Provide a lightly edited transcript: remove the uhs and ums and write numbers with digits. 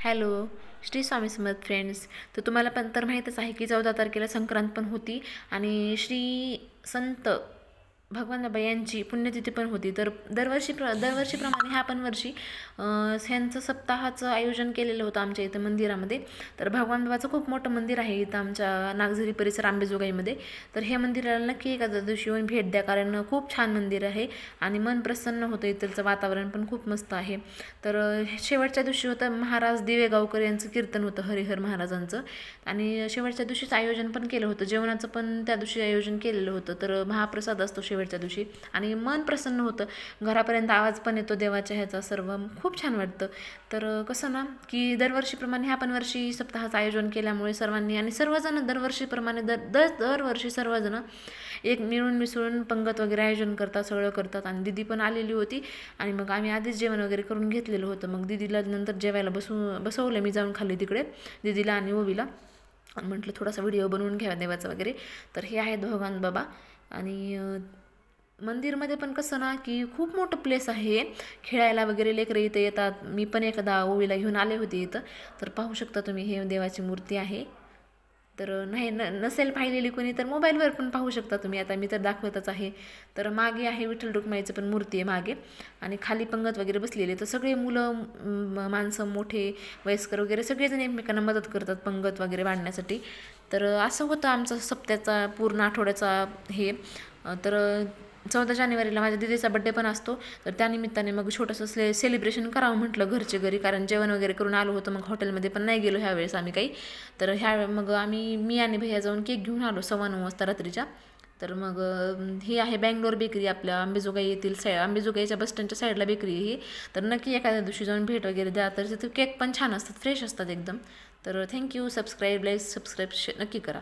Hello, Shri Swami Samarth friends. तर तुम्हाला पण तर माहीतच आहे की 14 तारखेला संक्रांत पण होती आणि श्री संत भगवान बाबा यांची पुण्यतिथी पण होती. तर दरवर्षीप्रमाणे ह्या पण वर्षी ह्यांचं सप्ताहाचं आयोजन केलेलं होतं आमच्या इथं मंदिरामध्ये. तर भगवान बाबाचं खूप मोठं मंदिर आहे इथं आमच्या नागझरी परिसर आंबेजोगाईमध्ये. तर हे मंदिराला नक्की एखाद्या दिवशी येऊन भेट द्या, कारण खूप छान मंदिर आहे आणि मन प्रसन्न होतं. इथलचं वातावरण पण खूप मस्त आहे. तर शेवटच्या दिवशी होतं महाराज दिवेगावकर यांचं कीर्तन होतं, हरिहर महाराजांचं. आणि शेवटच्या दिवशीच आयोजन पण केलं होतं, जेवणाचं पण त्या दिवशी आयोजन केलेलं होतं. तर महाप्रसाद असतो शेवटच्या दिवशी आणि मन प्रसन्न होतं. घरापर्यंत आवाज पण येतो देवाच्या ह्याचा, सर्व खूप छान वाटतं. तर कसं ना की दरवर्षीप्रमाणे ह्या पण वर्षी सप्ताहाचं आयोजन केल्यामुळे सर्वांनी आणि सर्वजण दरवर्षीप्रमाणे दरवर्षी सर्वजण एक मिळून मिसळून पंगत वगैरे आयोजन करतात, सगळं करतात. आणि दिदी पण आलेली होती आणि मग आम्ही आधीच जेवण वगैरे करून घेतलेलं होतं. मग दिदीला नंतर जेवायला बसवलं मी जाऊन खाली तिकडे दिदीला आणि ओवीला. म्हटलं थोडासा व्हिडिओ बनवून घ्यावा देवाचा वगैरे. तर हे आहेत भगवान बाबा. आणि मंदिरमध्ये पण कसं ना की खूप मोठं प्लेस आहे, खेळायला वगैरे लेकरं इथं येतात. मी पण एकदा ओवीला घेऊन आले होते इथं. तर पाहू शकता तुम्ही, हे देवाची मूर्ती आहे. तर नाही नसेल पाहिलेली कोणी तर मोबाईलवर पण पाहू शकता तुम्ही. आता मी तर दाखवतच आहे. तर मागे आहे विठ्ठल रुक्माईचं पण मूर्ती आहे मागे, आणि खाली पंगत वगैरे बसलेली. तर सगळे मुलं माणसं मोठे वयस्कर वगैरे सगळेजण एकमेकांना मदत करतात पंगत वगैरे बांधण्यासाठी. तर असं होतं आमचा सप्त्याचा पूर्ण आठवड्याचा हे. तर 14 जानेवारीला माझ्या दिदीचा बड्डे पण असतो. तर त्यानिमित्ताने मग छोटंसं सेलिब्रेशन करावं म्हटलं घरचे घरी, कारण जेवण वगैरे करून आलो होतं. मग हॉटेलमध्ये पण नाही गेलो ह्यावेळेस आम्ही काही. तर मग मी आणि भैया जाऊन केक घेऊन आलो 9:15 वाजता रात्रीच्या. तर मग ही आहे बँगलोर बेकरी, आपल्या अंबेजोगाई येथील अंबेजोगाईच्या बसस्टँडच्या साईडला बेकरी आहे ही. तर नक्की एखाद्या दिवशी जाऊन भेट वगैरे द्या. तर तिथे केक पण छान असतात, फ्रेश असतात एकदम. तर थँक्यू. सबस्क्राईब नक्की करा.